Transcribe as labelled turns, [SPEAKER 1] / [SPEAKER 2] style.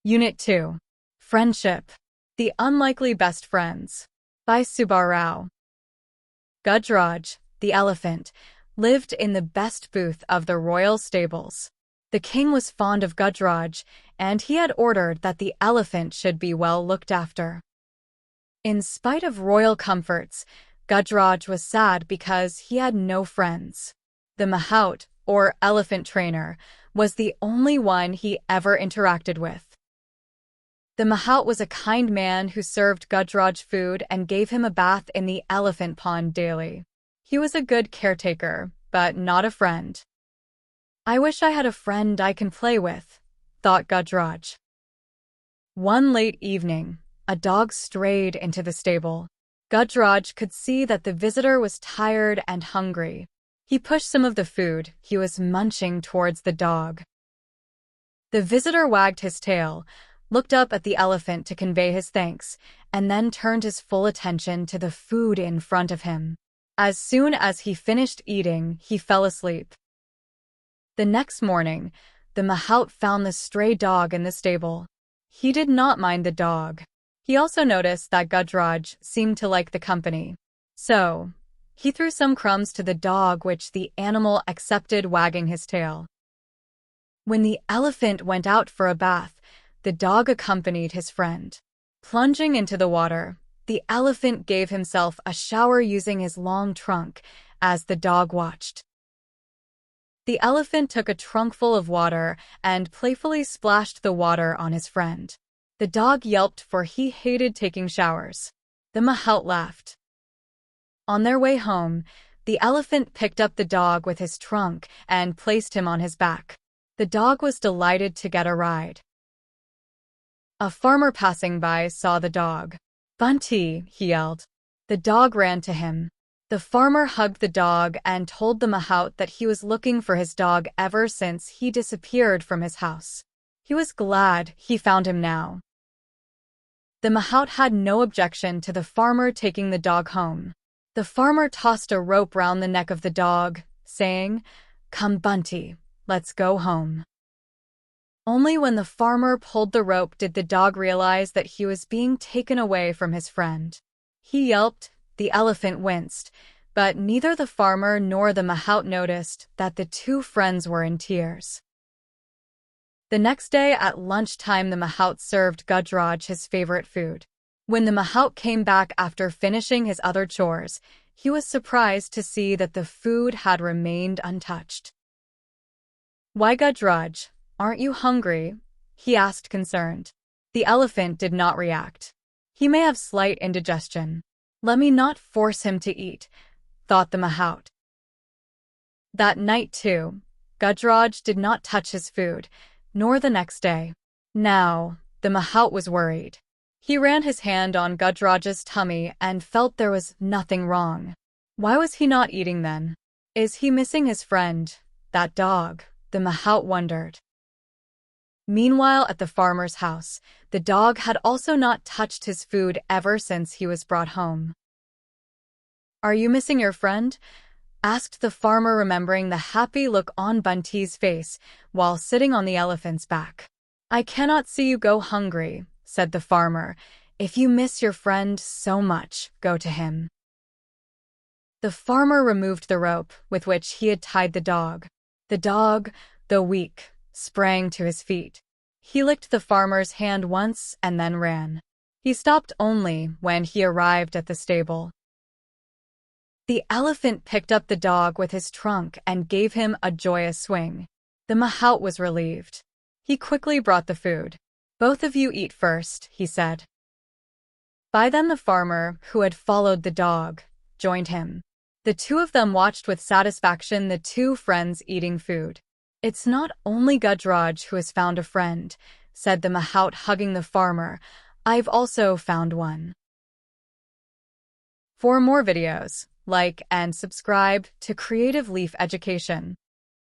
[SPEAKER 1] Unit 2. Friendship. The Unlikely Best Friends. By Subbarao. Gajaraj, the elephant, lived in the best booth of the royal stables. The king was fond of Gajaraj, and he had ordered that the elephant should be well looked after. In spite of royal comforts, Gajaraj was sad because he had no friends. The mahout, or elephant trainer, was the only one he ever interacted with. The mahout was a kind man who served Gajaraj food and gave him a bath in the elephant pond daily. He was a good caretaker, but not a friend. "I wish I had a friend I can play with," thought Gajaraj. One late evening, a dog strayed into the stable. Gajaraj could see that the visitor was tired and hungry. He pushed some of the food he was munching towards the dog. The visitor wagged his tail, looked up at the elephant to convey his thanks, and then turned his full attention to the food in front of him. As soon as he finished eating, he fell asleep. The next morning, the mahout found the stray dog in the stable. He did not mind the dog. He also noticed that Gajaraj seemed to like the company. So, he threw some crumbs to the dog, which the animal accepted, wagging his tail. When the elephant went out for a bath, the dog accompanied his friend. Plunging into the water, the elephant gave himself a shower using his long trunk as the dog watched. The elephant took a trunkful of water and playfully splashed the water on his friend. The dog yelped, for he hated taking showers. The mahout laughed. On their way home, the elephant picked up the dog with his trunk and placed him on his back. The dog was delighted to get a ride. A farmer passing by saw the dog. "Bunty," he yelled. The dog ran to him. The farmer hugged the dog and told the mahout that he was looking for his dog ever since he disappeared from his house. He was glad he found him now. The mahout had no objection to the farmer taking the dog home. The farmer tossed a rope round the neck of the dog, saying, "Come, Bunty, let's go home." Only when the farmer pulled the rope did the dog realize that he was being taken away from his friend. He yelped, the elephant winced, but neither the farmer nor the mahout noticed that the two friends were in tears. The next day at lunchtime, the mahout served Gajaraj his favorite food. When the mahout came back after finishing his other chores, he was surprised to see that the food had remained untouched. "Why, Gajaraj, aren't you hungry?" he asked, concerned. The elephant did not react. "He may have slight indigestion. Let me not force him to eat," thought the mahout. That night, too, Gajaraj did not touch his food, nor the next day. Now, the mahout was worried. He ran his hand on Gajaraj's tummy and felt there was nothing wrong. Why was he not eating then? Is he missing his friend, that dog? The mahout wondered. Meanwhile, at the farmer's house, the dog had also not touched his food ever since he was brought home. "Are you missing your friend?" asked the farmer, remembering the happy look on Bunty's face while sitting on the elephant's back. "I cannot see you go hungry," said the farmer. "If you miss your friend so much, go to him." The farmer removed the rope with which he had tied the dog. The dog, though weak, sprang to his feet. He licked the farmer's hand once and then ran. He stopped only when he arrived at the stable. The elephant picked up the dog with his trunk and gave him a joyous swing. The mahout was relieved. He quickly brought the food. "Both of you eat first," he said. By then the farmer, who had followed the dog, joined him. The two of them watched with satisfaction the two friends eating food. "It's not only Gajaraj who has found a friend," said the mahout, hugging the farmer. "I've also found one." For more videos, like and subscribe to Creative Leaf Education.